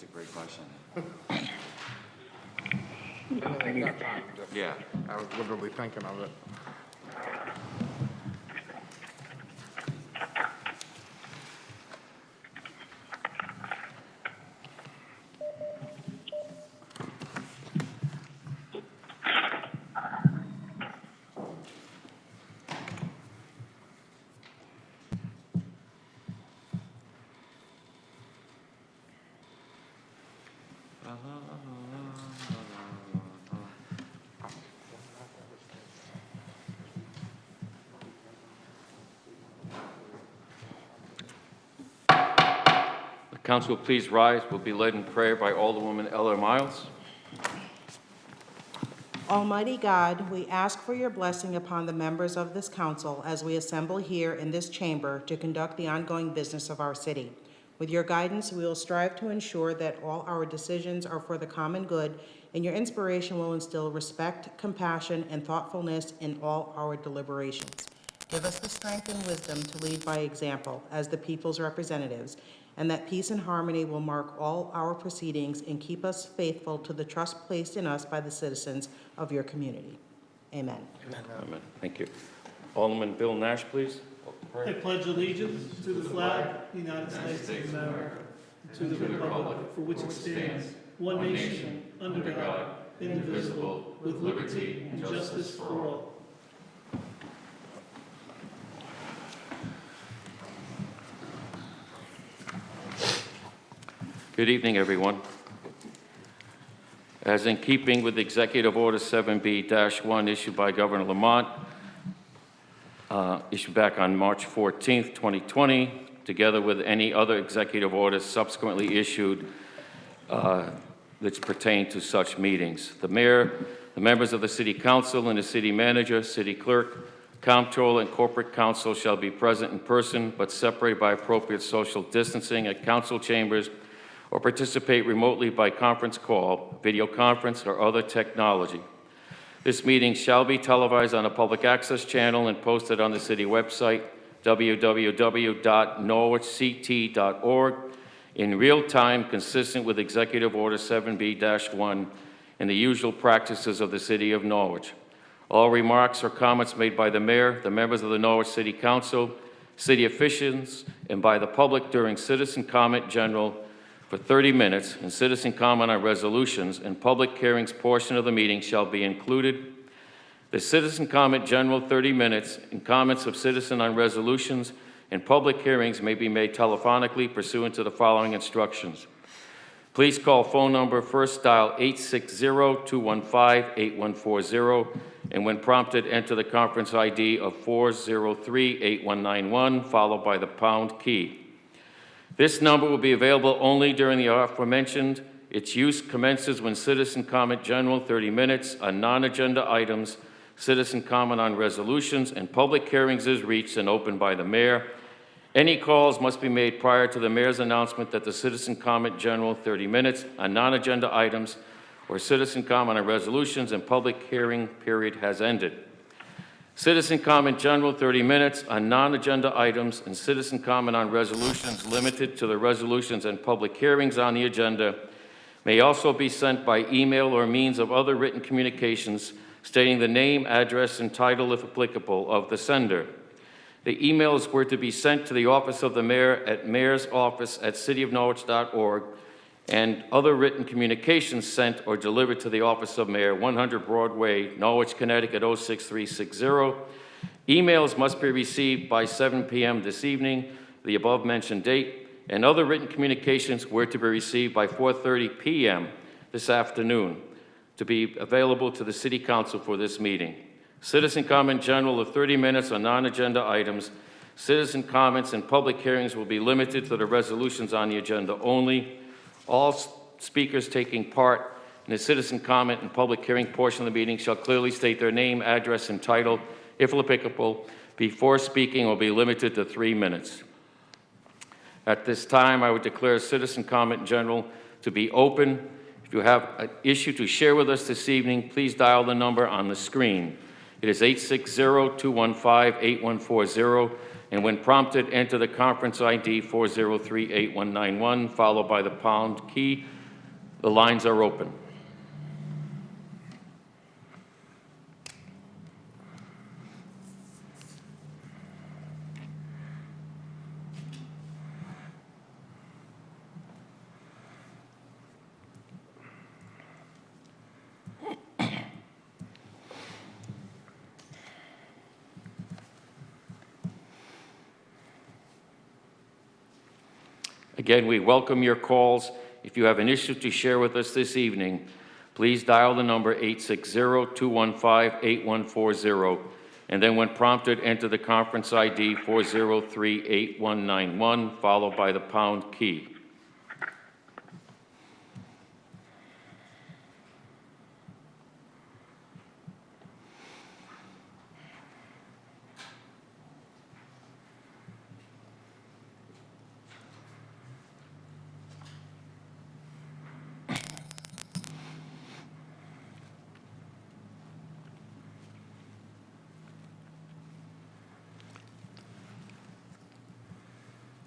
That's a great question. I got time. Yeah. I was literally thinking of it. The council will please rise. We'll be led in prayer by Alderwoman Ella Miles. Almighty God, we ask for your blessing upon the members of this council as we assemble here in this chamber to conduct the ongoing business of our city. With your guidance, we will strive to ensure that all our decisions are for the common good, and your inspiration will instill respect, compassion, and thoughtfulness in all our deliberations. Give us the strength and wisdom to lead by example as the people's representatives, and that peace and harmony will mark all our proceedings and keep us faithful to the trust placed in us by the citizens of your community. Amen. Amen. Thank you. Alderman Bill Nash, please. I pledge allegiance to the flag of the United States of America, and to the republic for which it stands, one nation, under God, indivisible, with liberty and justice for all. Good evening, everyone. As in keeping with Executive Order 7B-1 issued by Governor Lamont, issued back on March 14th, 2020, together with any other executive orders subsequently issued that pertain to such meetings. The mayor, the members of the city council, and the city manager, city clerk, comptroller, and corporate council shall be present in person, but separated by appropriate social distancing at council chambers, or participate remotely by conference call, video conference, or other technology. This meeting shall be televised on a public access channel and posted on the city website, www.norwichct.org, in real time, consistent with Executive Order 7B-1 and the usual practices of the city of Norwich. All remarks or comments made by the mayor, the members of the Norwich City Council, city officials, and by the public during citizen comment general for 30 minutes, and citizen comment on resolutions and public hearings portion of the meeting shall be included. The citizen comment general 30 minutes and comments of citizen on resolutions and public hearings may be made telephonically pursuant to the following instructions. Please call phone number, first dial 860-215-8140, and when prompted, enter the conference ID of 403-8191, followed by the pound key. This number will be available only during the aforementioned. Its use commences when citizen comment general 30 minutes on non-agenda items, citizen comment on resolutions, and public hearings is reached and opened by the mayor. Any calls must be made prior to the mayor's announcement that the citizen comment general 30 minutes on non-agenda items or citizen comment on resolutions and public hearing period has ended. Citizen comment general 30 minutes on non-agenda items and citizen comment on resolutions limited to the resolutions and public hearings on the agenda may also be sent by email or means of other written communications stating the name, address, and title, if applicable, of the sender. The emails were to be sent to the office of the mayor at mayorsoffice@cityofnorwich.org, and other written communications sent or delivered to the office of mayor, 100 Broadway, Norwich, Connecticut 06360. Emails must be received by 7 p.m. this evening, the above-mentioned date, and other written communications were to be received by 4:30 p.m. this afternoon to be available to the City Council for this meeting. Citizen comment general of 30 minutes on non-agenda items. Citizen comments and public hearings will be limited to the resolutions on the agenda only. All speakers taking part in the citizen comment and public hearing portion of the meeting shall clearly state their name, address, and title, if applicable, before speaking will be limited to 3 minutes. At this time, I would declare citizen comment general to be open. If you have an issue to share with us this evening, please dial the number on the screen. It is 860-215-8140. and when prompted, enter the conference ID 403-8191, followed by the pound key. The lines are open. Again, we welcome your calls. If you have an issue to share with us this evening, please dial the number 860-215-8140, and then when prompted, enter the conference ID 403-8191, followed by the pound key.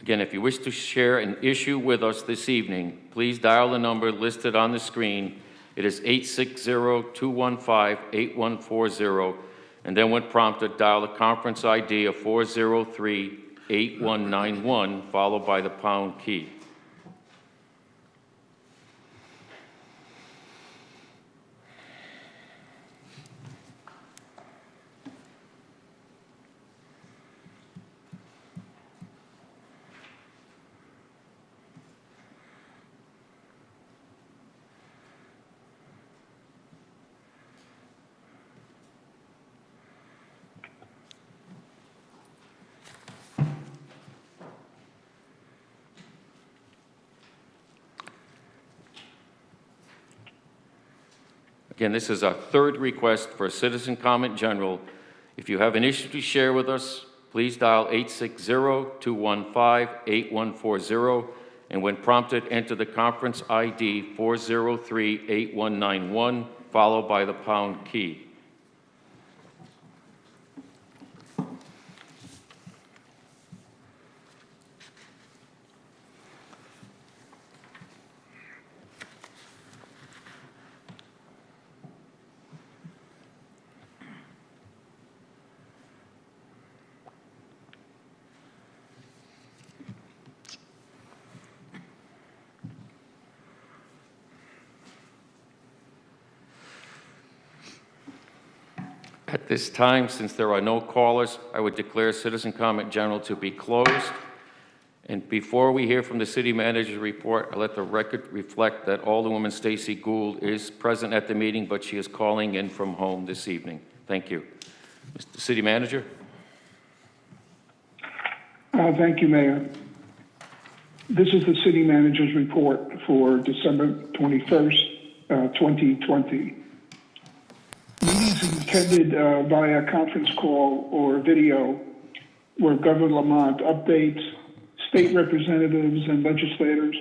Again, if you wish to share an issue with us this evening, please dial the number listed on the screen. It is 860-215-8140, and then when prompted, dial the conference ID of 403-8191, followed by the pound key. Again, this is our third request for a citizen comment general. If you have an issue to share with us, please dial 860-215-8140, and when prompted, enter the conference ID 403-8191, followed by the pound key. At this time, since there are no callers, I would declare citizen comment general to be closed. And before we hear from the city manager's report, I let the record reflect that Alderwoman Stacey Gould is present at the meeting, but she is calling in from home this evening. Thank you. Mr. City Manager? Thank you, Mayor. This is the city manager's report for December 21st, 2020. Meetings attended via conference call or video were Governor Lamont updates, state representatives and legislators,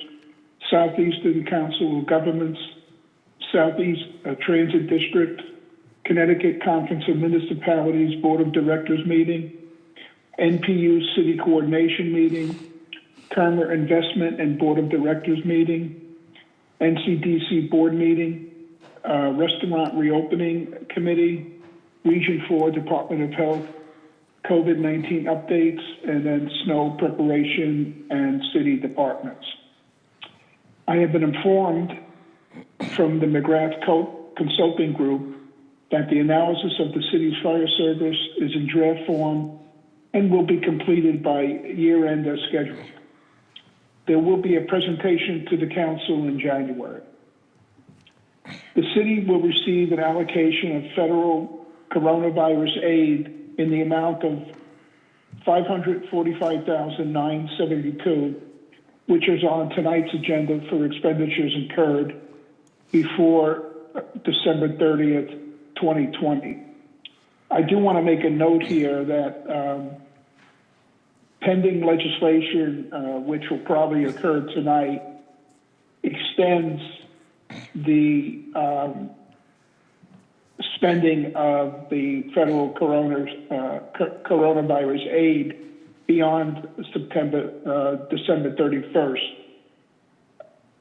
Southeastern Council of Governments, Southeast Transit District, Connecticut Conference of Municipalities Board of Directors meeting, NPU City Coordination meeting, Kermer Investment and Board of Directors meeting, NCDC Board meeting, Restaurant Reopening Committee, Region 4 Department of Health, COVID-19 updates, and then snow preparation and city departments. I have been informed from the McGrath Consulting Group that the analysis of the city's fire service is in draft form and will be completed by year-end as scheduled. There will be a presentation to the council in January. The city will receive an allocation of federal coronavirus aid in the amount of $545,972, which is on tonight's agenda for expenditures incurred before December 30th, 2020. I do want to make a note here that pending legislation, which will probably occur tonight, extends the spending of the federal coronavirus aid beyond December 31st.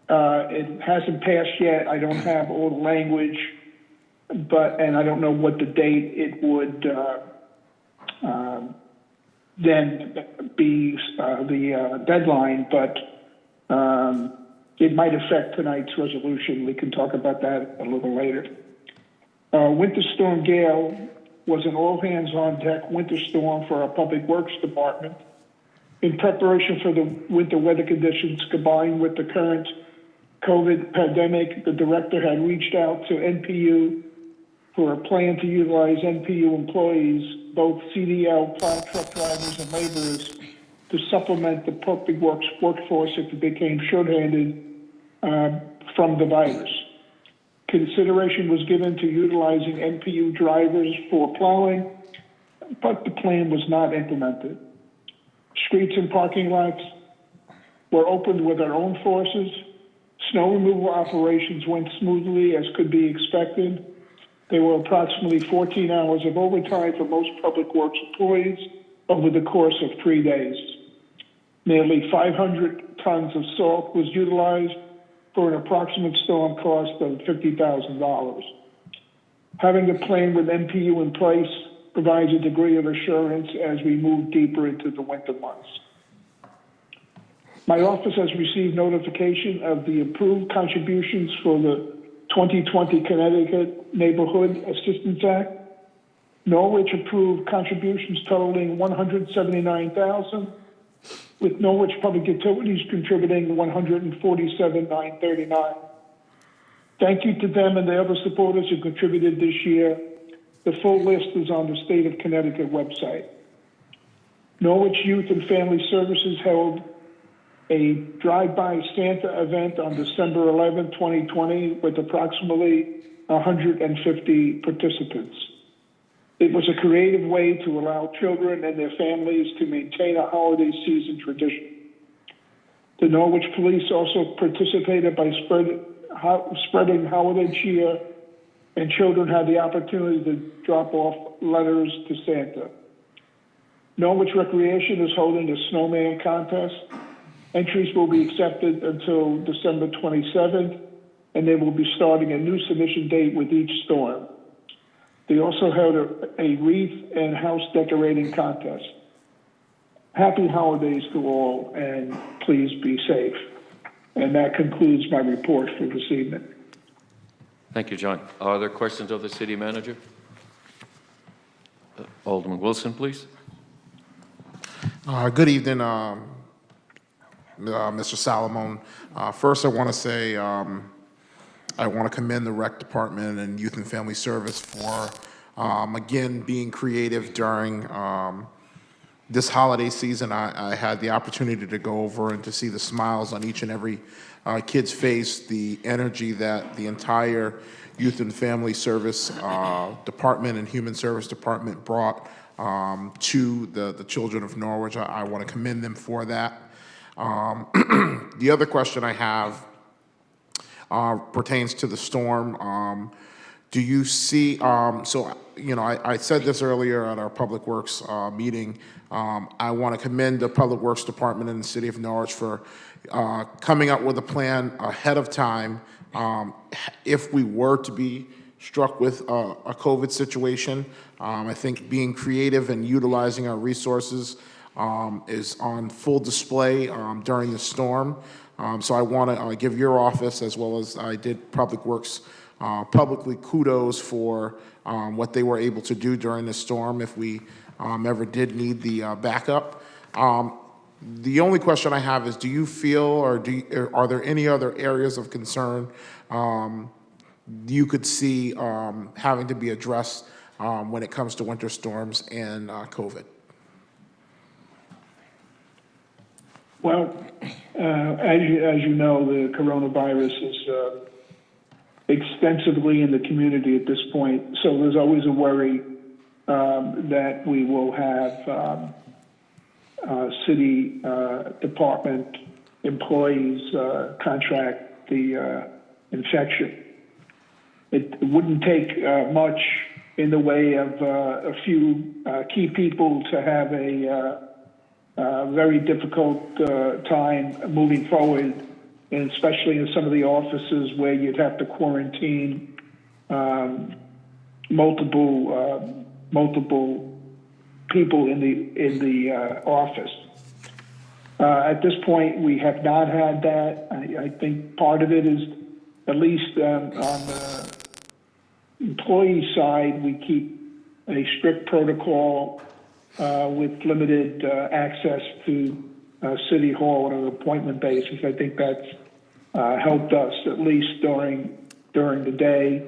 It hasn't passed yet. I don't have all the language, and I don't know what the date it would then be the deadline, but it might affect tonight's resolution. We can talk about that a little later. Winter Storm Gale was an all-hands-on-deck winter storm for our Public Works Department. In preparation for the winter weather conditions combined with the current COVID pandemic, the director had reached out to NPU for a plan to utilize NPU employees, both CDL, plow truck drivers, and laborers, to supplement the Public Works workforce if it became shorthanded from the virus. Consideration was given to utilizing NPU drivers for plowing, but the plan was not implemented. Streets and parking lots were opened with our own forces. Snow removal operations went smoothly as could be expected. There were approximately 14 hours of overtime for most Public Works employees over the course of 3 days. Nearly 500 tons of salt was utilized for an approximate storm cost of $50,000. Having a plan with NPU in place provides a degree of assurance as we move deeper into the winter months. My office has received notification of the approved contributions for the 2020 Connecticut Neighborhood Assistance Act. Norwich approved contributions totaling $179,000, with Norwich Public Utilities contributing $147,939. Thank you to them and the other supporters who contributed this year. The full list is on the State of Connecticut website. Norwich Youth and Family Services held a drive-by Santa event on December 11, 2020, with approximately 150 participants. It was a creative way to allow children and their families to maintain a holiday season tradition. The Norwich Police also participated by spreading holiday cheer, and children had the opportunity to drop off letters to Santa. Norwich Recreation is holding a snowman contest. Entries will be accepted until December 27th, and they will be starting a new submission date with each storm. They also held a wreath and house decorating contest. Happy holidays to all, and please be safe. And that concludes my report for this evening. Thank you, John. Are there questions of the city manager? Alderman Wilson, please. Good evening, Mr. Salamone. First, I want to say I want to commend the Rec Department and Youth and Family Service for, again, being creative during this holiday season. I had the opportunity to go over and to see the smiles on each and every kid's face, the energy that the entire Youth and Family Service Department and Human Service Department brought to the children of Norwich. I want to commend them for that. The other question I have pertains to the storm. Do you see, so, you know, I said this earlier at our Public Works meeting. I want to commend the Public Works Department in the city of Norwich for coming up with a plan ahead of time if we were to be struck with a COVID situation. I think being creative and utilizing our resources is on full display during the storm. So I want to give your office, as well as I did Public Works, publicly kudos for what they were able to do during the storm if we ever did need the backup. The only question I have is, do you feel, or are there any other areas of concern you could see having to be addressed when it comes to winter storms and COVID? Well, as you know, the coronavirus is extensively in the community at this point. So there's always a worry that we will have city department employees contract the infection. It wouldn't take much in the way of a few key people to have a very difficult time moving forward, and especially in some of the offices where you'd have to quarantine multiple people in the office. At this point, we have not had that. I think part of it is, at least on the employee side, we keep a strict protocol with limited access to City Hall on an appointment basis. I think that's helped us, at least during the day.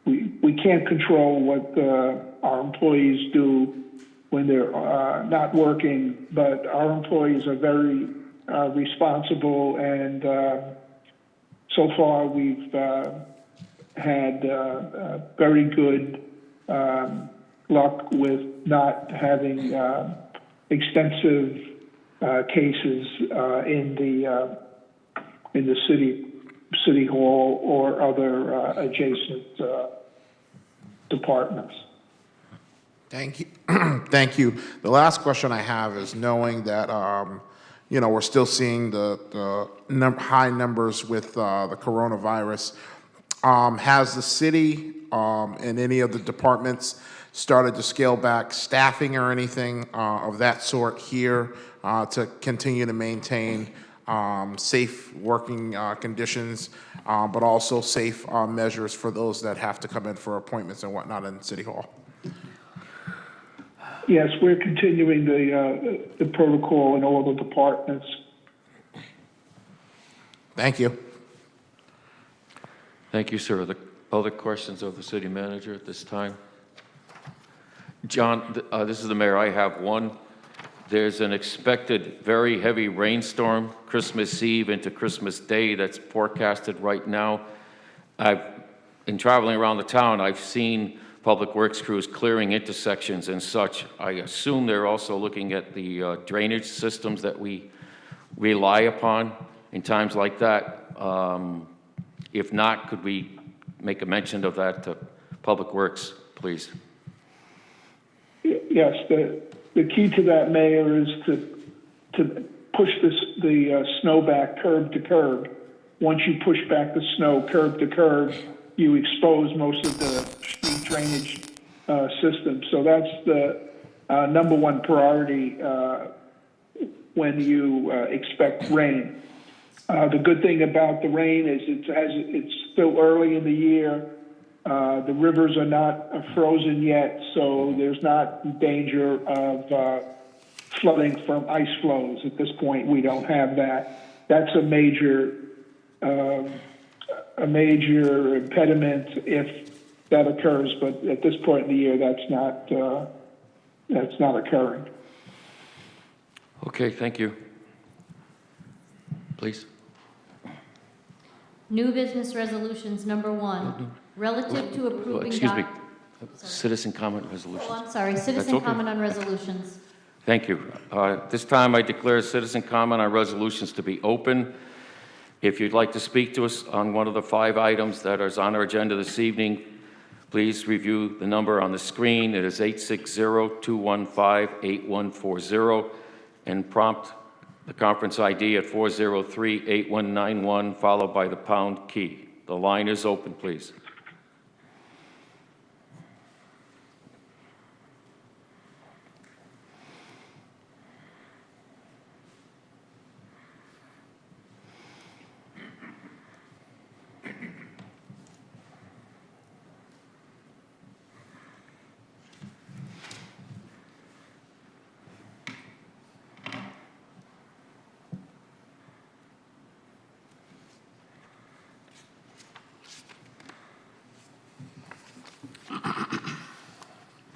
We can't control what our employees do when they're not working, but our employees are very responsible, and so far we've had very good luck with not having extensive cases in the city hall or other adjacent departments. Thank you. Thank you. The last question I have is, knowing that, we're still seeing the high numbers with the coronavirus, has the city and any of the departments started to scale back staffing or anything of that sort here to continue to maintain safe working conditions, but also safe measures for those that have to come in for appointments and whatnot in City Hall? Yes, we're continuing the protocol in all the departments. Thank you. Thank you, sir. The other questions of the city manager at this time? John, this is the mayor. I have one. There's an expected very heavy rainstorm Christmas Eve into Christmas Day that's forecasted right now. In traveling around the town, I've seen Public Works crews clearing intersections and such. I assume they're also looking at the drainage systems that we rely upon in times like that. If not, could we make a mention of that to Public Works, please? Yes, the key to that, Mayor, is to push the snow back curb to curb. Once you push back the snow curb to curb, you expose most of the street drainage system. So that's the number one priority when you expect rain. The good thing about the rain is it's still early in the year. The rivers are not frozen yet, so there's not danger of flooding from ice flows. At this point, we don't have that. That's a major impediment if that occurs, but at this point in the year, that's not occurring. Okay, thank you. Please. New business resolutions, number one, relative to approving. Excuse me. Citizen comment resolutions. Oh, I'm sorry, citizen okay. comment on resolutions. Thank you. This time I declare citizen comment on resolutions to be open. If you'd like to speak to us on one of the 5 items that is on our agenda this evening, please review the number on the screen. It is 860-215-8140, and prompt the conference ID at 403-8191, followed by the pound key. The line is open, please.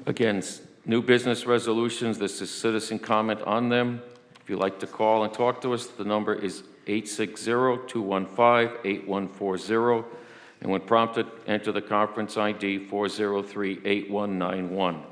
Again, new business resolutions. This is citizen comment on them. If you'd like to call and talk to us, the number is 860-215-8140. And when prompted, enter the conference ID 403-8191.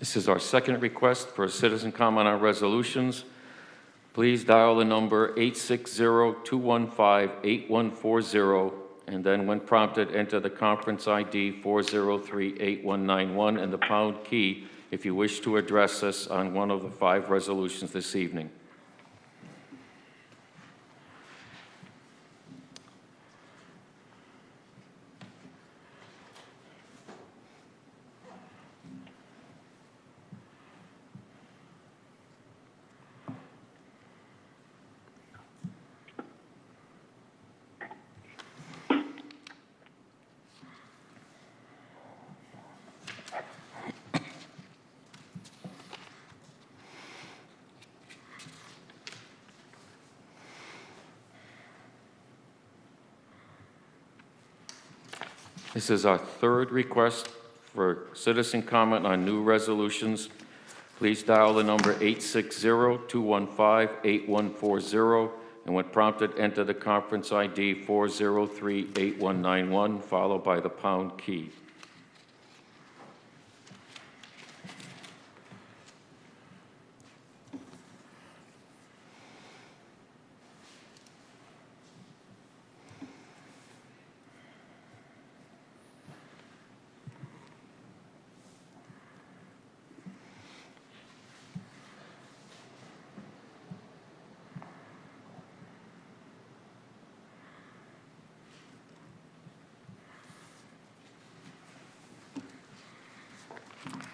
This is our second request for a citizen comment on resolutions. Please dial the number 860-215-8140, and then when prompted, enter the conference ID 403-8191 and the pound key if you wish to address us on one of the 5 resolutions this evening. This is our third request for citizen comment on new resolutions. Please dial the number 860-215-8140, and when prompted, enter the conference ID 403-8191, followed by the pound key.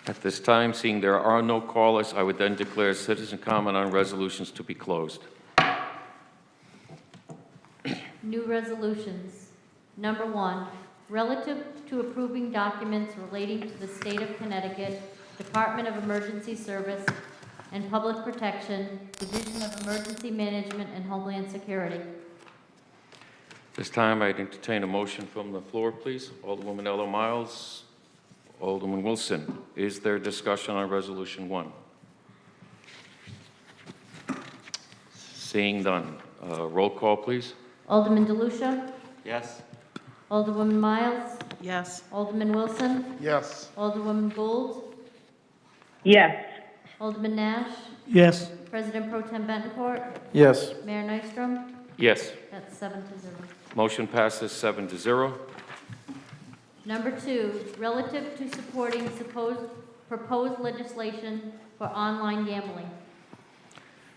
At this time, seeing there are no callers, I would then declare citizen comment on resolutions to be closed. New resolutions. Number 1, relative to approving documents relating to the State of Connecticut Department of Emergency Service and Public Protection, Division of Emergency Management and Homeland Security. This time, I'd entertain a motion from the floor, please. Alderwoman Ella Miles, Alderman Wilson. Is there discussion on Resolution 1? Seeing none. Roll call, please. Alderman DeLucia? Yes. Alderwoman Miles? Yes. Alderman Wilson? Yes. Alderwoman Gould? yes, Alderman Nash? Yes. President Pro Tem Bettencourt? yes, Mayor Nystrom? Yes. That's 7-0. Motion passes 7-0. Number 2, relative to supporting proposed legislation for online gambling.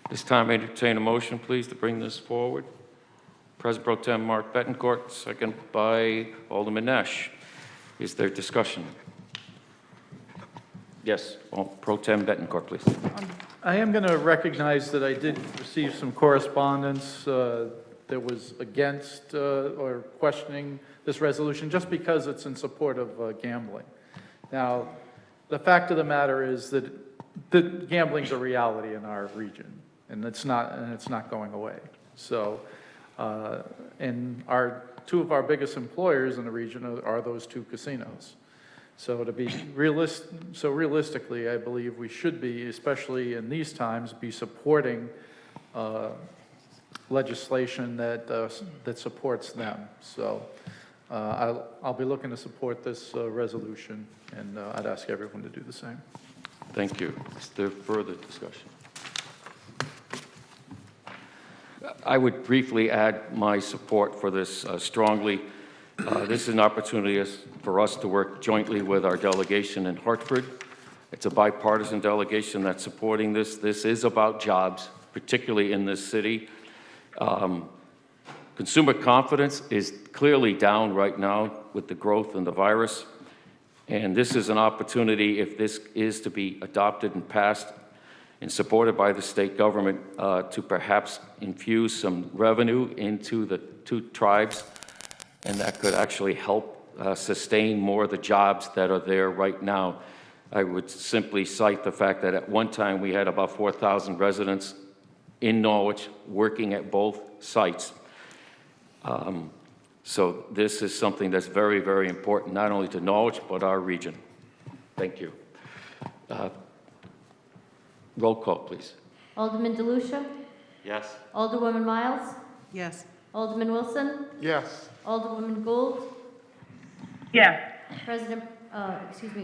This time, I entertain a motion, please, to bring this forward. President Pro Tem Mark Bettencourt, second by Alderman Nash. Is there discussion? Yes, Pro Tem Bettencourt, please. I am going to recognize that I did receive some correspondence that was against or questioning this resolution just because it's in support of gambling. Now, the fact of the matter is that gambling's a reality in our region, and it's not going away. So, and two of our biggest employers in the region are those 2 casinos. So realistically, I believe we should be, especially in these times, be supporting legislation that supports them. So I'll be looking to support this resolution, and I'd ask everyone to do the same. Thank you. Is there further discussion? I would briefly add my support for this strongly. This is an opportunity for us to work jointly with our delegation in Hartford. It's a bipartisan delegation that's supporting this. This is about jobs, particularly in this city. Consumer confidence is clearly down right now with the growth in the virus. And this is an opportunity, if this is to be adopted and passed and supported by the state government, to perhaps infuse some revenue into the 2 tribes, and that could actually help sustain more of the jobs that are there right now. I would simply cite the fact that at one time we had about 4,000 residents in Norwich working at both sites. So this is something that's very, very important, not only to Norwich, but our region. Thank you. Roll call, please. Alderman DeLucia? Yes. Alderwoman Miles? Yes. Alderman Wilson? Yes. Alderwoman Gould? yes,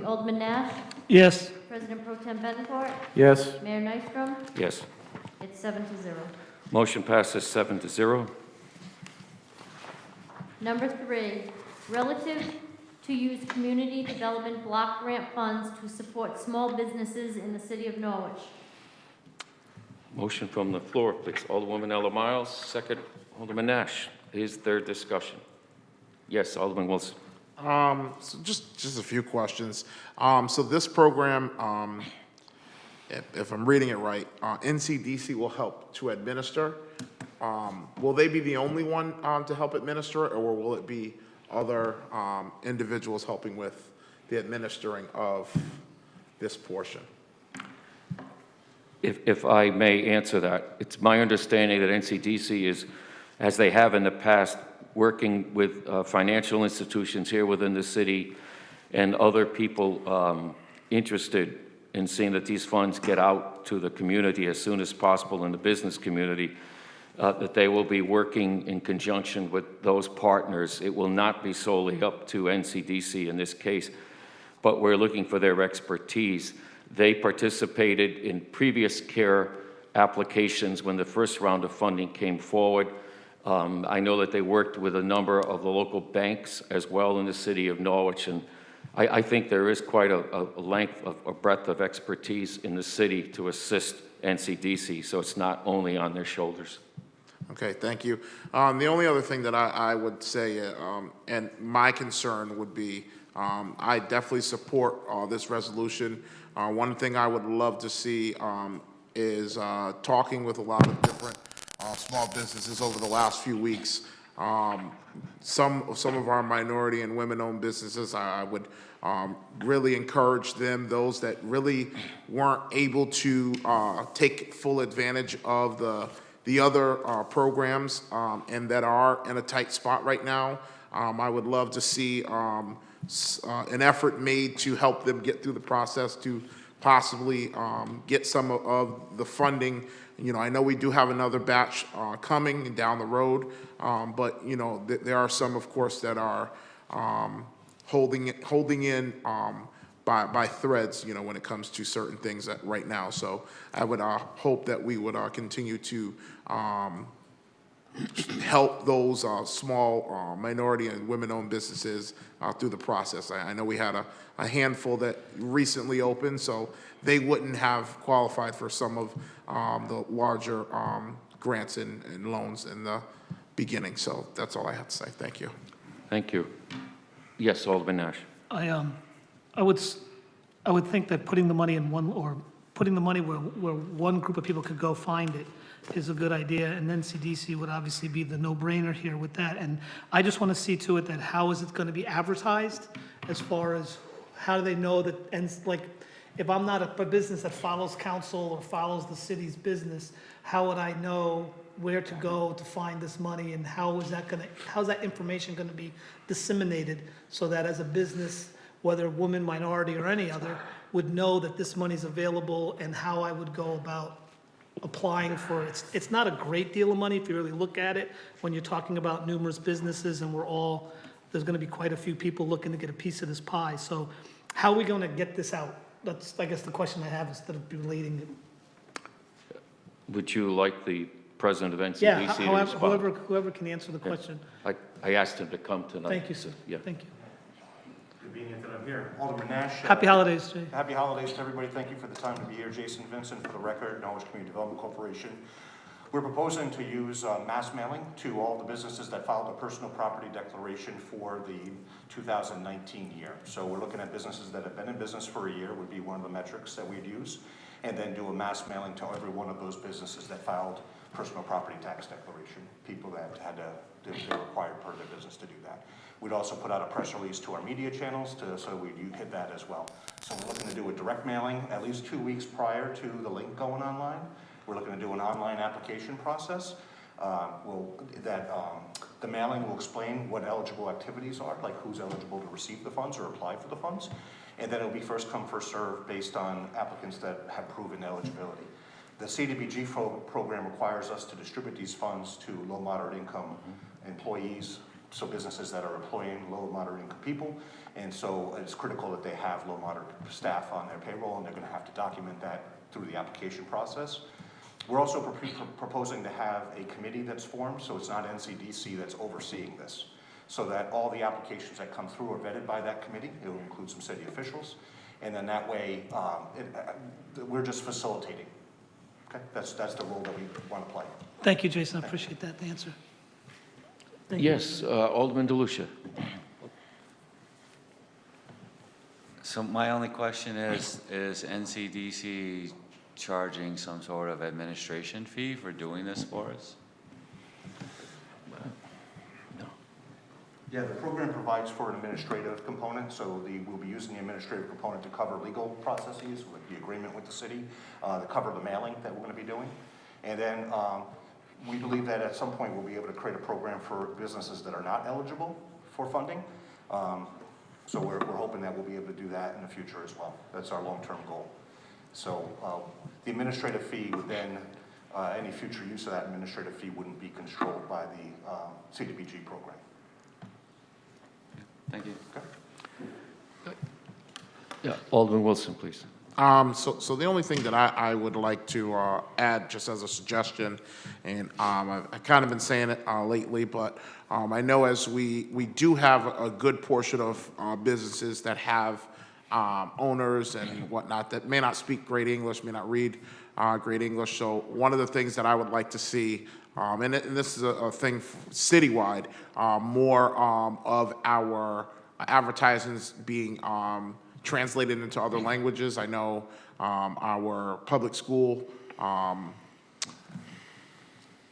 Alderman Nash? Yes. President Pro Tem Bettencourt, Yes. Mayor Nystrom, Yes. it's 7-0. Motion passes 7-0. Number 3, relative to use community development block grant funds to support small businesses in the city of Norwich. Motion from the floor, please. Alderwoman Ella Miles, second, Alderman Nash. Is there discussion? Yes, Alderman Wilson. So just a few questions. So this program, if I'm reading it right, NCDC will help to administer. Will they be the only one to help administer, or will it be other individuals helping with the administering of this portion? If I may answer that, it's my understanding that NCDC is, as they have in the past, working with financial institutions here within the city and other people interested in seeing that these funds get out to the community as soon as possible in the business community, that they will be working in conjunction with those partners. It will not be solely up to NCDC in this case, but we're looking for their expertise. They participated in previous CARE applications when the first round of funding came forward. I know that they worked with a number of the local banks as well in the city of Norwich, and I think there is quite a length of a breadth of expertise in the city to assist NCDC, so it's not only on their shoulders. Okay, thank you. The only other thing that I would say, and my concern would be, I definitely support this resolution. One thing I would love to see is talking with a lot of different small businesses over the last few weeks. Some of our minority and women-owned businesses, I would really encourage them, those that really weren't able to take full advantage of the other programs and that are in a tight spot right now. I would love to see an effort made to help them get through the process to possibly get some of the funding. You know, I know we do have another batch coming down the road, but you know, there are some, of course, that are holding in by threads, you know, when it comes to certain things that right now. So I would hope that we would continue to help those small minority and women-owned businesses through the process. I know we had a handful that recently opened, so they wouldn't have qualified for some of the larger grants and loans in the beginning. So that's all I have to say. Thank you. Thank you. Yes, Alderman Nash. I would think that putting the money in one, or putting the money where one group of people could go find it is a good idea, and then CDC would obviously be the no-brainer here with that. And I just want to see to it that how is it going to be advertised, as far as how do they know that, and like, if I'm not a business that follows council or follows the city's business, how would I know where to go to find this money, and how's that information going to be disseminated so that as a business, whether woman, minority, or any other, would know that this money's available and how I would go about applying for it. It's not a great deal of money if you really look at it when you're talking about numerous businesses, and there's going to be quite a few people looking to get a piece of this pie. So how are we going to get this out? That's, I guess, the question I have instead of relating it. Would you like the president of NCDC Yeah, to however, respond? whoever can answer the question. I asked him to come tonight. Thank you, sir. Yeah. Thank you. Convenient that I'm here. Alderman Nash. Happy holidays, Jay. Happy holidays to everybody. Thank you for the time to be here. Jason Vincent, for the record, Norwich Community Development Corporation. We're proposing to use mass mailing to all the businesses that filed a personal property declaration for the 2019 year. So we're looking at businesses that have been in business for a year, would be one of the metrics that we'd use, and then do a mass mailing to every one of those businesses that filed personal property tax declaration, people that had they're required part of their business to do that. We'd also put out a press release to our media channels so we'd hit that as well. So we're looking to do a direct mailing at least 2 weeks prior to the link going online. We're looking to do an online application process. The mailing will explain what eligible activities are, like who's eligible to receive the funds or apply for the funds. And then it'll be first come, first served based on applicants that have proven eligibility. The CDBG program requires us to distribute these funds to low, moderate income employees, so businesses that are employing low, moderate income people. And so it's critical that they have low, moderate staff on their payroll, and they're gonna have to document that through the application process. We're also proposing to have a committee that's formed, so it's not NCDC that's overseeing this, so that all the applications that come through are vetted by that committee. It will include some city officials, and then that way, we're just facilitating. Okay, that's the role that we want to play. Thank you, Jason. I appreciate that answer. Thank you. Yes, Alderman DeLucia. So my only question is NCDC charging some sort of administration fee for doing this for us? Yeah, the program provides for an administrative component, so we'll be using the administrative component to cover legal processes, with the agreement with the city, to cover the mailing that we're going to be doing. And then we believe that at some point we'll be able to create a program for businesses that are not eligible for funding. So we're hoping that we'll be able to do that in the future as well. That's our long-term goal. So the administrative fee would then, any future use of that administrative fee wouldn't be controlled by the CDBG program. Thank you. Okay. Yeah, Alderman Wilson, please. So the only thing that I would like to add, just as a suggestion, and I've kind of been saying it lately, but I know as we do have a good portion of businesses that have owners and whatnot that may not speak great English, may not read great English. So one of the things that I would like to see, and this is a thing citywide, more of our advertisements being translated into other languages. I know our public school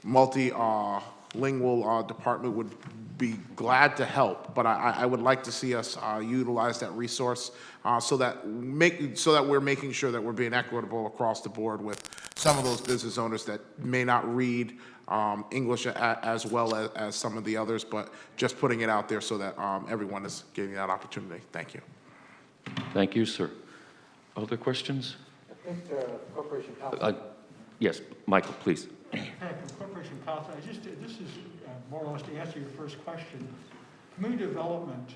multilingual department would be glad to help, but I would like to see us utilize that resource so that we're making sure that we're being equitable across the board with some of those business owners that may not read English as well as some of the others, but just putting it out there so that everyone is getting that opportunity. Thank you. Thank you, sir. Other questions? I think Corporation Council. Yes, Michael, please. Corporation Council, this is more or less to answer your first question. Community development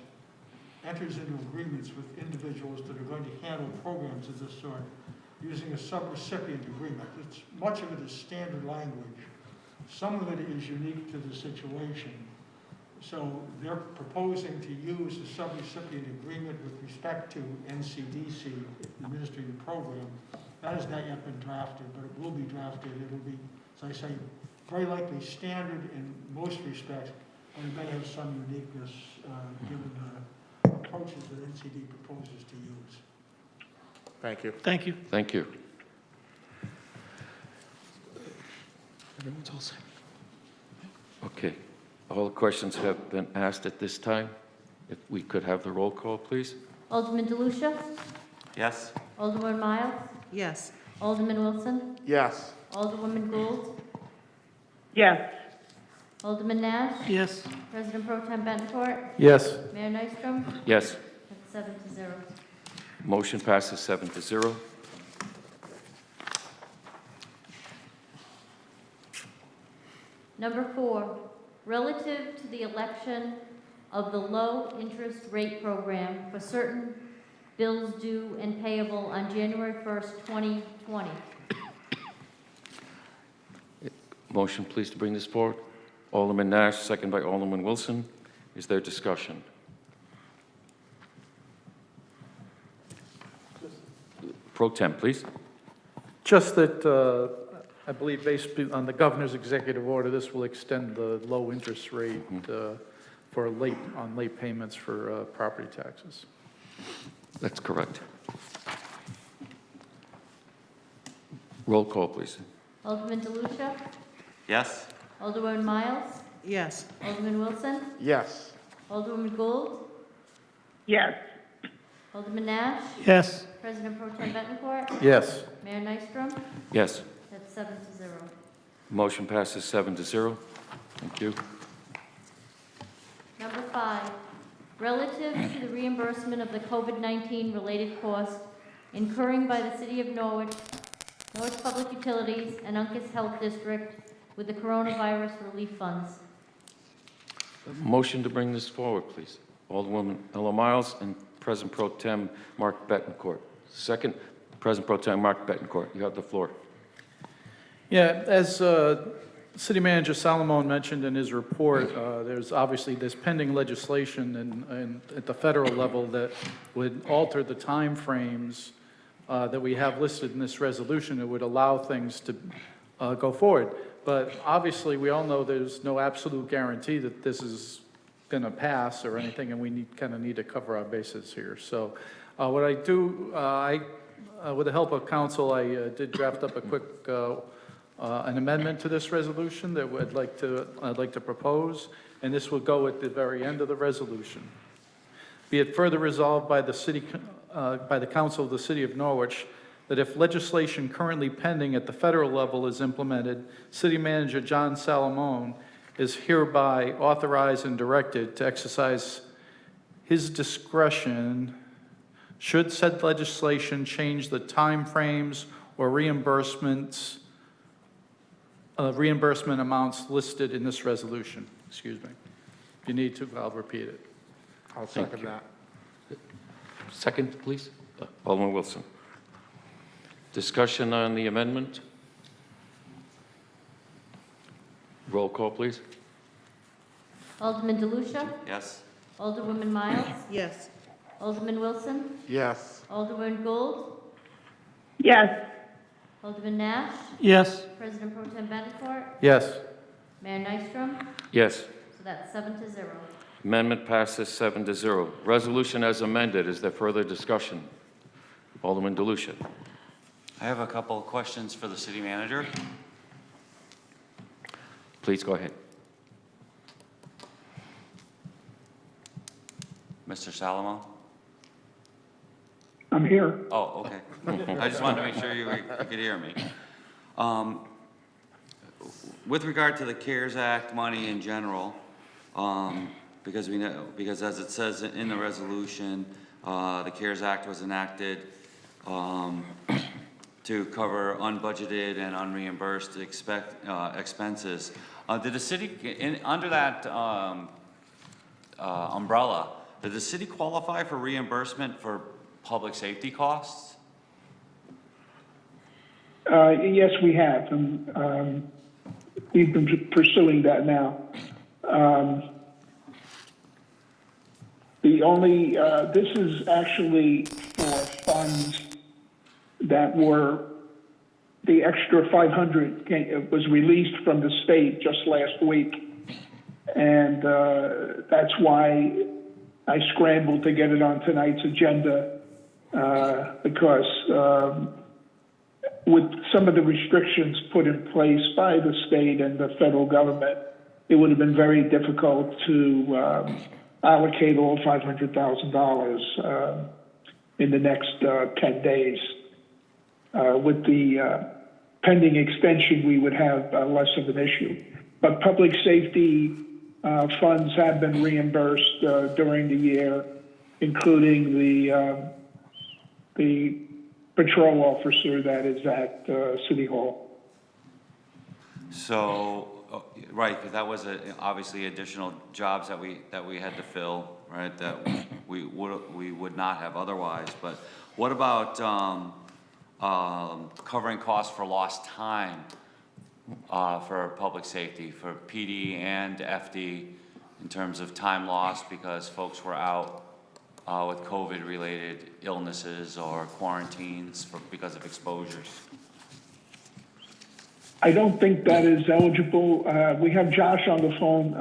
enters into agreements with individuals that are going to handle programs of this sort using a subrecipient agreement. Much of it is standard language. Some of it is unique to the situation. So they're proposing to use a subrecipient agreement with respect to NCDC, administering the program. That has not yet been drafted, but it will be drafted. It'll be, as I say, very likely standard in most respects, but it may have some uniqueness given the approaches that NCD proposes to use. Thank you. Thank you. Thank you. Everyone's all set. Okay. All the questions have been asked at this time. If we could have the roll call, please. Alderman DeLucia? Yes? Alderman Miles? Yes. Alderman Wilson? Yes. Alderwoman Gould? Yes. Alderman Nash? Yes. President Pro Tem Bettencourt? Yes. Mayor Nystrom? Yes. That's 7-0. Motion passes 7-0. Number 4, relative to the election of the low interest rate program for certain bills due and payable on January 1st, 2020. Motion, please, to bring this forward. Alderman Nash, second by Alderman Wilson. Is there discussion? Pro Tem, please. Just that I believe based on the governor's executive order, this will extend the low interest rate for late payments for property taxes. That's correct. Roll call, please. Alderman DeLucia? Yes? Alderwoman Miles? Yes. Alderman Wilson? Yes. Alderwoman Gould? Yes. Alderman Nash? Yes. President Pro Tem Bettencourt? Yes. Mayor Nystrom? Yes. That's 7-0. Motion passes 7-0. Thank you. Number 5, relative to the reimbursement of the COVID-19 related costs incurring by the City of Norwich, Norwich Public Utilities, and Uncas Health District with the coronavirus relief funds. Motion to bring this forward, please. Alderwoman Ella Miles and President Pro Tem Mark Bettencourt. Second, President Pro Tem Mark Bettencourt. You have the floor. Yeah, as City Manager Salamone mentioned in his report, there's obviously this pending legislation at the federal level that would alter the timeframes that we have listed in this resolution. It would allow things to go forward. But obviously, we all know there's no absolute guarantee that this is going to pass or anything, and we kind of need to cover our bases here. So what I do, with the help of council, I did draft up a quick an amendment to this resolution that I'd like to propose, and this will go at the very end of the resolution. Be it further resolved by the Council of the City of Norwich that if legislation currently pending at the federal level is implemented, City Manager John Salamone is hereby authorized and directed to exercise his discretion should said legislation change the timeframes or reimbursement amounts listed in this resolution. Excuse me. If you need to, I'll repeat it. I'll second that. Second, please. Alderman Wilson. Discussion on the amendment? Roll call, please. Alderman DeLucia? Yes? Alderwoman Miles? Yes. Alderman Wilson? Yes. Alderman Gould? Yes. Alderman Nash? Yes. President Pro Tem Bettencourt? Yes. Mayor Nystrom? Yes. So that's 7-0. Amendment passes 7-0. Resolution as amended. Is there further discussion? Alderman DeLucia. I have a couple of questions for the city manager. Please go ahead. Mr. Salamo? I'm here. Oh, okay. I just wanted to make sure you could hear me. With regard to the CARES Act money in general, because as it says in the resolution, the CARES Act was enacted to cover unbudgeted and unreimbursed expenses. Did the city, under that umbrella, did the city qualify for reimbursement for public safety costs? Yes, we have, and we've been pursuing that now. This is actually for funds that were, the extra 500 was released from the state just last week. And that's why I scrambled to get it on tonight's agenda, because with some of the restrictions put in place by the state and the federal government, it would have been very difficult to allocate all $500,000 in the next 10 days. With the pending extension, we would have less of an issue. But public safety funds have been reimbursed during the year, including the patrol officer that is at City Hall. So, right, because that was obviously additional jobs that we had to fill, right? That we would not have otherwise. But what about covering costs for lost time for public safety, for PD and FD, in terms of time lost because folks were out with COVID-related illnesses or quarantines because of exposures? I don't think that is eligible. We have Josh on the phone.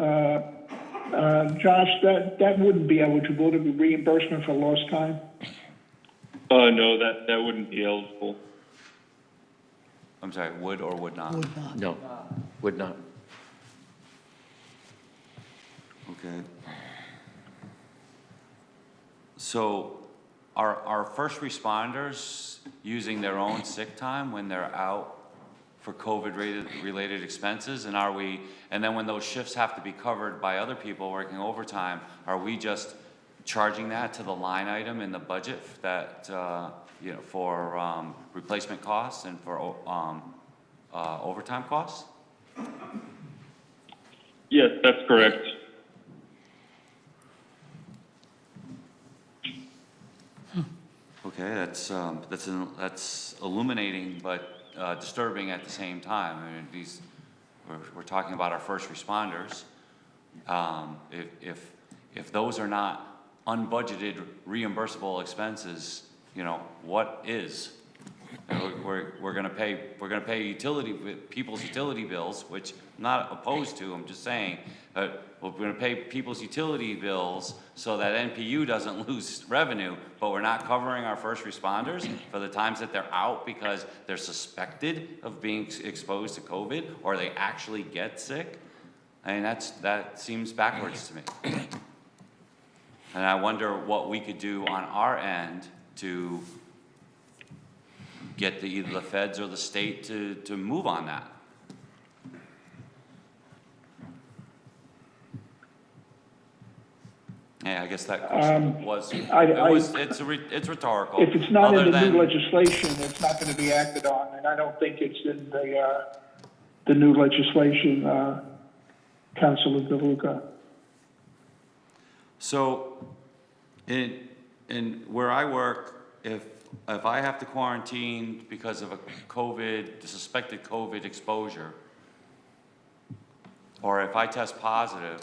Josh, that wouldn't be eligible to be reimbursement for lost time. No, that wouldn't be eligible. I'm sorry, would or would not? Would not. No, would not. Okay. So are first responders using their own sick time when they're out for COVID-related expenses? And then when those shifts have to be covered by other people working overtime, are we just charging that to the line item in the budget that, for replacement costs and for overtime costs? Yes, that's correct. that's illuminating but disturbing at the same time. I mean, we're talking about our first responders. If those are not unbudgeted reimbursable expenses, what is? We're gonna pay people's utility bills, which I'm not opposed to. I'm just saying that we're gonna pay people's utility bills so that NPU doesn't lose revenue, but we're not covering our first responders for the times that they're out because they're suspected of being exposed to COVID or they actually get sick. I mean, that seems backwards to me. And I wonder what we could do on our end to get either the feds or the state to move on that. Yeah, I guess that question it's rhetorical. If it's not in the Other new than- legislation, it's not going to be acted on, and I don't think it's in the new legislation, Councilor DeLuca. So, in where I work, if I have to quarantine because of a suspected COVID exposure, or if I test positive,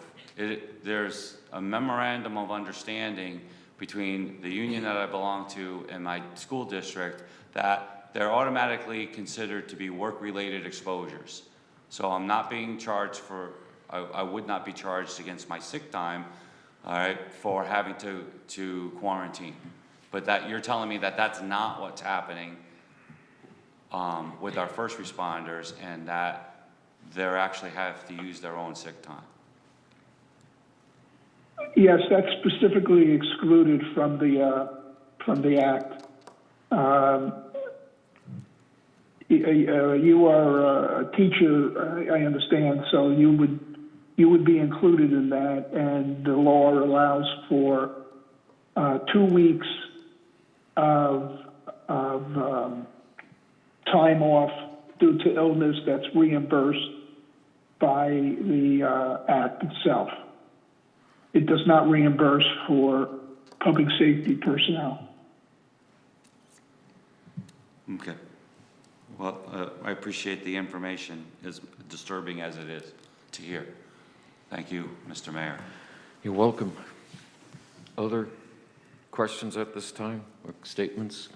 there's a memorandum of understanding between the union that I belong to and my school district that they're automatically considered to be work-related exposures. So I'm not being charged I would not be charged against my sick time, all right, for having to quarantine. But that you're telling me that that's not what's happening with our first responders, and that they actually have to use their own sick time. Yes, that's specifically excluded from the act. You are a teacher, I understand, so you would be included in that, and the law allows for 2 weeks of time off due to illness that's reimbursed by the act itself. It does not reimburse for public safety personnel. Okay. Well, I appreciate the information, as disturbing as it is to hear. Thank you, Mr. Mayor. You're welcome. Other questions at this time, or statements,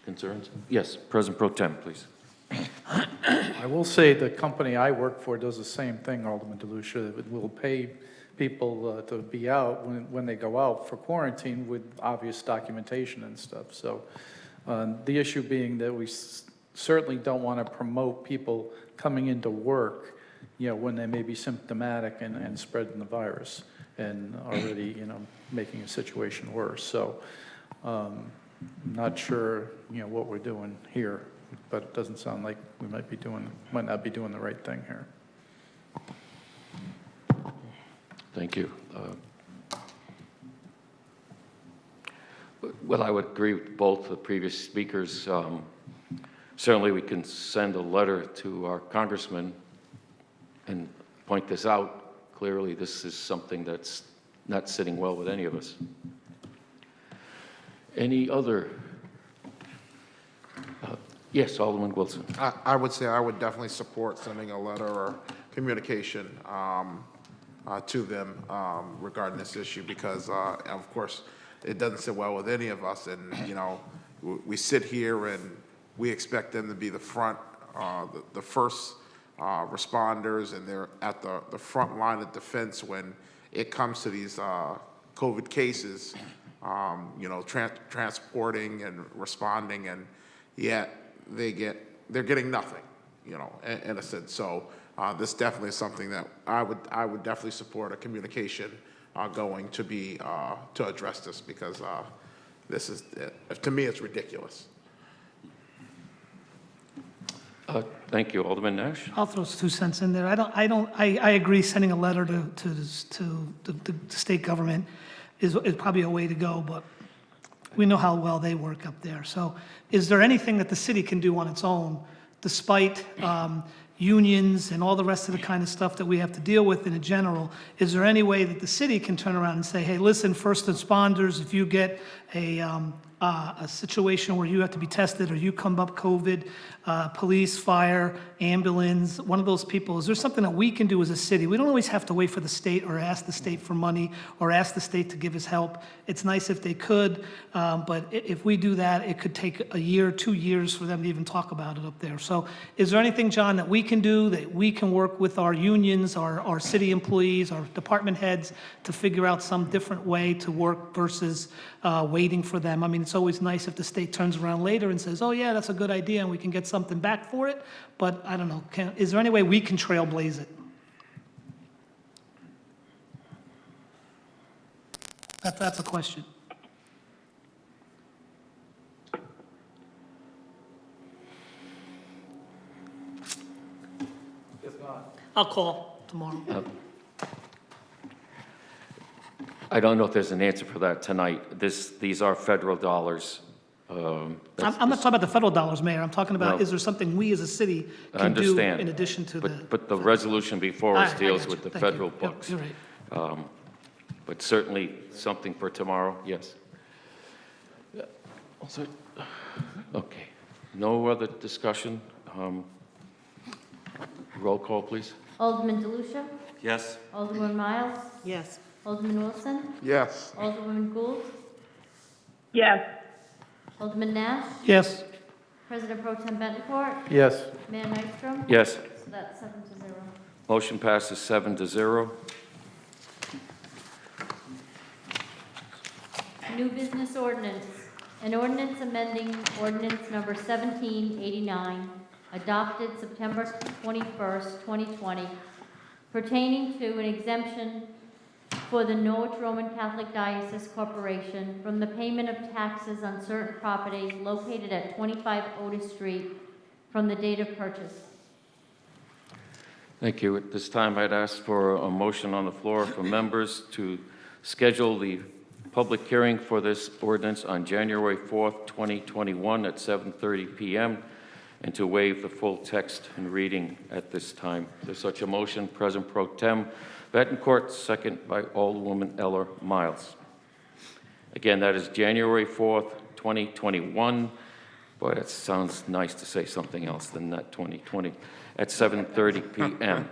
concerns? Yes, President Pro Tem, please. I will say the company I work for does the same thing, Alderman DeLucia. It will pay people to be out when they go out for quarantine with obvious documentation and stuff. So the issue being that we certainly don't want to promote people coming into work, when they may be symptomatic and spreading the virus and already, making a situation worse. So I'm not sure, what we're doing here, but it doesn't sound like we might not be doing the right thing here. Thank you. Well, I would agree with both the previous speakers. Certainly, we can send a letter to our congressman and point this out. Clearly, this is something that's not sitting well with any of us. Any other? Yes, Alderman Wilson. I would say I would definitely support sending a letter or communication to them regarding this issue because, of course, it doesn't sit well with any of us. And, we sit here and we expect them to be the front, the first responders, and they're at the front line of defense when it comes to these COVID cases, transporting and responding, and yet they're getting nothing, in a sense. So this definitely is something that I would definitely support a communication going to be to address this because this is, to me, it's ridiculous. Thank you, Alderman Nash. I'll throw 2 cents in there. I agree sending a letter to the state government is probably a way to go, but we know how well they work up there. So is there anything that the city can do on its own, despite unions and all the rest of the kind of stuff that we have to deal with in general? Is there any way that the city can turn around and say, hey, listen, first responders, if you get a a situation where you have to be tested or you come up COVID, police, fire, ambulance, one of those people, is there something that we can do as a city? We don't always have to wait for the state or ask the state for money or ask the state to give us help. It's nice if they could, but if we do that, it could take a year, 2 years for them to even talk about it up there. So is there anything, John, that we can do, that we can work with our unions, our city employees, our department heads to figure out some different way to work versus waiting for them? I mean, it's always nice if the state turns around later and says, oh yeah, that's a good idea and we can get something back for it, but I don't know, is there any way we can trailblaze it? That's a question. I'll call tomorrow. I don't know if there's an answer for that tonight. These are federal dollars. I'm not talking about the federal dollars, Mayor. I'm talking about, No. is there something we as a city I can do understand. in addition to the... But the resolution before All us right, I deals got with you. the Thank you. federal Yep, books. you're right. But certainly something for tomorrow, yes. Okay. No other discussion? Roll call, please. Alderman DeLucia? Yes? Alderman Miles? Yes. Alderman Wilson? Yes. Alderwoman Gould? Yes. Alderman Nash? Yes. President Pro Tem Bettencourt? Yes. Mayor Nystrom? Yes. So that's 7-0. Motion passes 7-0. New business ordinance. An ordinance amending ordinance number 1789, adopted September 21st, 2020, pertaining to an exemption for the Norwich Roman Catholic Diocese Corporation from the payment of taxes on certain property located at 25 Otis Street from the date of purchase. Thank you. At this time, I'd ask for a motion on the floor for members to schedule the public hearing for this ordinance on January 4th, 2021 at 7:30 p.m. and to waive the full text and reading at this time. There's such a motion. President Pro Tem Bettencourt, second by Alderwoman Eller Miles. Again, that is January 4th, 2021. Boy, that sounds nice to say something else than that 2020 at 7:30 p.m.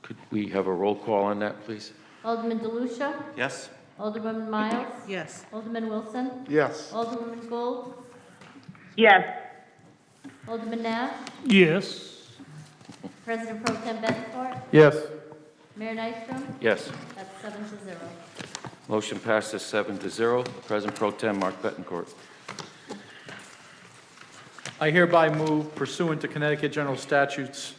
Could we have a roll call on that, please? Alderman DeLucia? Yes? Alderwoman Miles? Yes. Alderman Wilson? Yes. Alderwoman Gould? Yes. Alderman Nash? Yes. President Pro Tem Bettencourt? Yes. Mayor Nystrom? Yes. That's 7-0. Motion passes 7-0. President Pro Tem Mark Bettencourt. I hereby move pursuant to Connecticut General Statutes,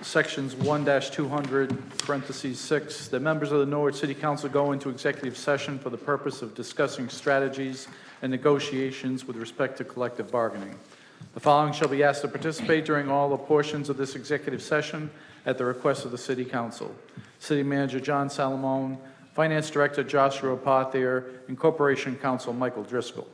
Sections 1-200, parentheses 6, that members of the Norwich City Council go into executive session for the purpose of discussing strategies and negotiations with respect to collective bargaining. The following shall be asked to participate during all the portions of this executive session at the request of the City Council. City Manager John Salamone, Finance Director Joshua Pothier, and Corporation Counsel Michael Driscoll.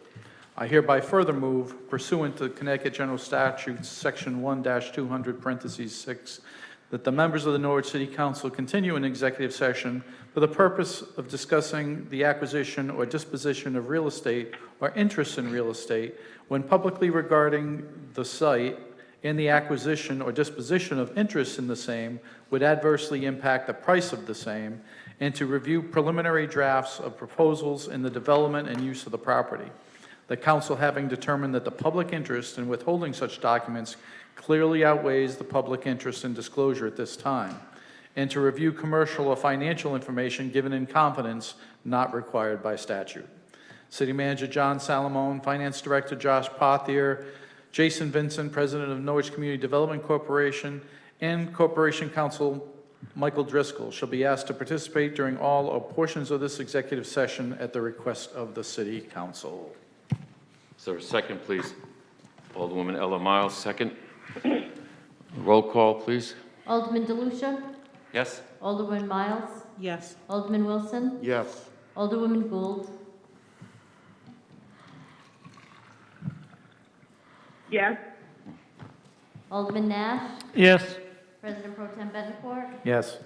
I hereby further move, pursuant to Connecticut General Statutes, Section 1-200, parentheses 6, that the members of the Norwich City Council continue in executive session for the purpose of discussing the acquisition or disposition of real estate or interest in real estate when publicly regarding the site and the acquisition or disposition of interest in the same would adversely impact the price of the same, and to review preliminary drafts of proposals in the development and use of the property. The council having determined that the public interest in withholding such documents clearly outweighs the public interest in disclosure at this time, and to review commercial or financial information given in confidence not required by statute. City Manager John Salamone, Finance Director Josh Pothier, Jason Vincent, President of Norwich Community Development Corporation, and Corporation Counsel Michael Driscoll shall be asked to participate during all or portions of this executive session at the request of the City Council. Is there a second, please? Alderwoman Ella Miles, second. Roll call, please. Alderman DeLucia? Yes? Alderman Miles? Yes. Alderman Wilson? Yes. Alderwoman Gould? Yes. Alderman Nash? Yes. President Pro Tem Bettencourt? Yes.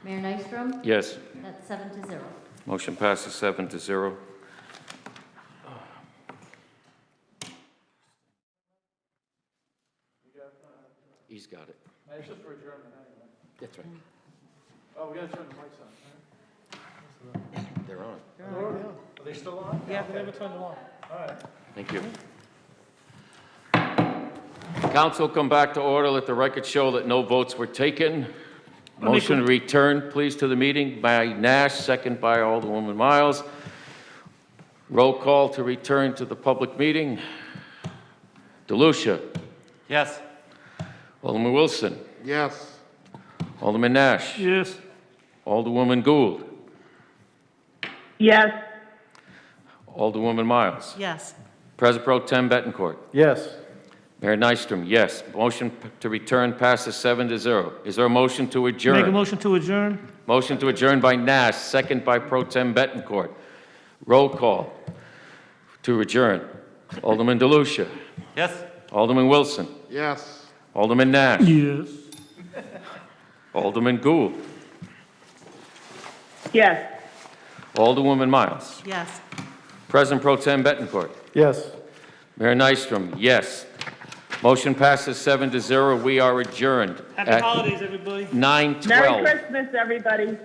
Mayor Nystrom? Yes. That's 7-0. Motion passes 7-0. He's got it. It's just for adjournment anyway. That's right. Oh, we gotta turn the mics on, They're on. right? Are they still on? Yeah, they never turned them on. All right. Thank you. Council, come back to order. Let the record show that no votes were taken. Motion to return, please, to the meeting by Nash, second by Alderwoman Miles. Roll call to return to the public meeting. DeLucia. Yes. Alderman Wilson. Yes. Alderman Nash. Yes. Alderwoman Gould. Yes. Alderwoman Miles. Yes. President Pro Tem Bettencourt. Yes. Mayor Nystrom, yes. Motion to return passes 7-0. Is there a motion to adjourn? Make a motion to adjourn? Motion to adjourn by Nash, second by Pro Tem Bettencourt. Roll call to adjourn. Alderman DeLucia. Yes. Alderman Wilson. Yes. Alderman Nash. Yes. Alderman Gould. Yes. Alderwoman Miles. Yes. President Pro Tem Bettencourt. Yes. Mayor Nystrom, yes. Motion passes 7-0. We are adjourned Happy at holidays, everybody. 9:12. Merry Christmas, everybody.